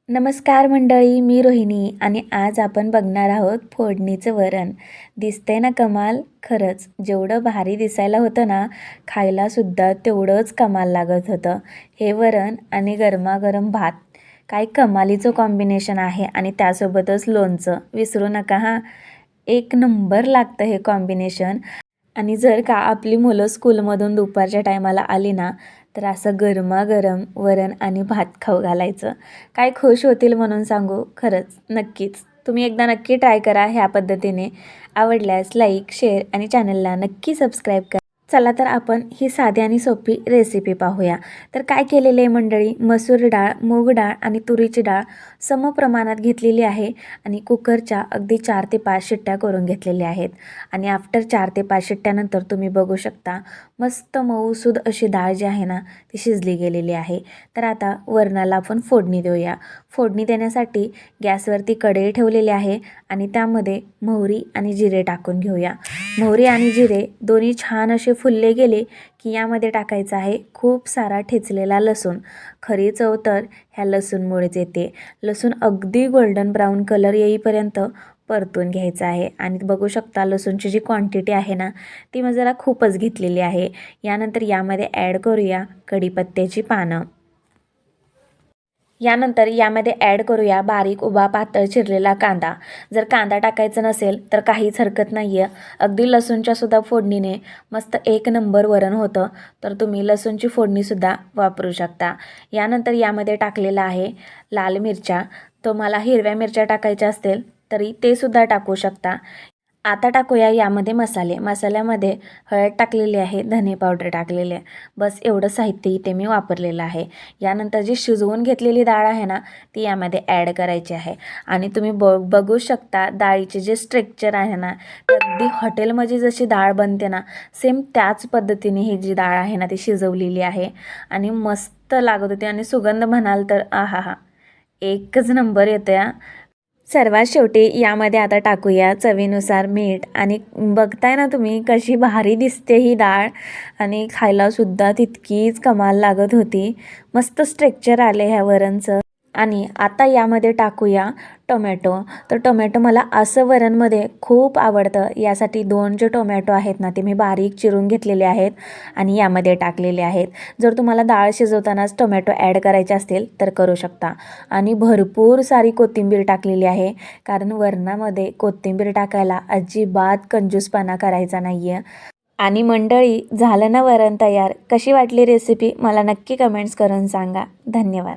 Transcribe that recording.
नमस्कार मंडळी, मी रोहिणी आणि आज आपण बघणार आहोत फोडणीचं वरण. दिसतंय ना कमाल? खरंच जेवढं भारी दिसायला होतं ना, खायलासुद्धा तेवढंच कमाल लागत होतं. हे वरण आणि गरमागरम भात काय कमालीचं कॉम्बिनेशन आहे आणि त्यासोबतच लोणचं विसरू नका हां. एक नंबर लागतं हे कॉम्बिनेशन. आणि जर का आपली मुलं स्कूलमधून दुपारच्या टायमाला आली ना, तर असं गरमागरम वरण आणि भात खाऊ घालायचं. काय खुश होतील म्हणून सांगू. खरंच नक्कीच तुम्ही एकदा नक्की ट्राय करा ह्या पद्धतीने. आवडल्यास लाईक, शेअर आणि चॅनलला नक्की सबस्क्राईब करा. चला तर आपण ही साधी आणि सोपी रेसिपी पाहूया. तर काय केलेले आहे मंडळी, मसूर डाळ, मूग डाळ आणि तुरीची डाळ समप्रमाणात घेतलेली आहे आणि कुकरच्या अगदी 4 ते 5 शिट्ट्या करून घेतलेल्या आहेत. आणि आफ्टर 4 ते 5 शिट्ट्यानंतर तुम्ही बघू शकता मस्त मऊसूद अशी डाळ जी आहे ना ती शिजली गेलेली आहे. तर आता वरणाला आपण फोडणी देऊया. फोडणी देण्यासाठी गॅसवरती कढई ठेवलेली आहे आणि त्यामध्ये मोहरी आणि जिरे टाकून घेऊया. मोहरी आणि जिरे दोन्ही छान असे फुलले गेले की यामध्ये टाकायचं आहे खूप सारा ठेचलेला लसूण. खरी चव तर ह्या लसूणमुळेच येते. लसूण अगदी गोल्डन ब्राऊन कलर येईपर्यंत परतून घ्यायचं आहे. आणि बघू शकता लसूणची जी क्वांटिटी आहे ना ती मी जरा खूपच घेतलेली आहे. यानंतर यामध्ये ॲड करूया कढीपत्त्याची पानं. यानंतर यामध्ये ॲड करूया बारीक उभा पातळ चिरलेला कांदा. जर कांदा टाकायचा नसेल तर काहीच हरकत नाही आहे. अगदी लसूणच्यासुद्धा फोडणीने मस्त एक नंबर वरण होतं. तर तुम्ही लसूणची फोडणीसुद्धा वापरू शकता. यानंतर यामध्ये टाकलेला आहे लाल मिरच्या. तुम्हाला हिरव्या मिरच्या टाकायच्या असतील तरी ते सुद्धा टाकू शकता. आता टाकूया यामध्ये मसाले. मसाल्यामध्ये हळद टाकलेली आहे, धने पावडर टाकलेली आहे. बस एवढं साहित्य इथे मी वापरलेलं आहे. यानंतर जी शिजवून घेतलेली डाळ आहे ना ती यामध्ये ॲड करायची आहे. आणि तुम्ही बघू शकता डाळीचे जे स्ट्रक्चर आहे ना ते अगदी हॉटेलमध्ये जशी डाळ बनते ना सेम त्याच पद्धतीने ही जी डाळ आहे ना ती शिजवलेली आहे. आणि मस्त लागत होती आणि सुगंध म्हणाल तर आहा, एकच नंबर येतो या. सर्वात शेवटी यामध्ये आता टाकूया चवीनुसार मीठ. आणि बघताय ना तुम्ही कशी भारी दिसते ही डाळ आणि खायलासुद्धा तितकीच कमाल लागत होती. मस्त स्ट्रेक्चर आले ह्या वरणचं. आणि आता यामध्ये टाकूया टोमॅटो. तर टोमॅटो मला असं वरणमध्ये खूप आवडतं. यासाठी 2 जे टोमॅटो आहेत ना ते मी बारीक चिरून घेतलेले आहेत आणि यामध्ये टाकलेले आहेत. जर तुम्हाला डाळ शिजवतानाच टोमॅटो ॲड करायचे असतील तर करू शकता. आणि भरपूर सारी कोथिंबीर टाकलेली आहे कारण वरणामध्ये कोथिंबीर टाकायला अजिबात कंजूसपणा करायचा नाही आहे. आणि मंडळी झालं ना वरण तयार. कशी वाटली रेसिपी मला नक्की कमेंट्स करून सांगा. धन्यवाद.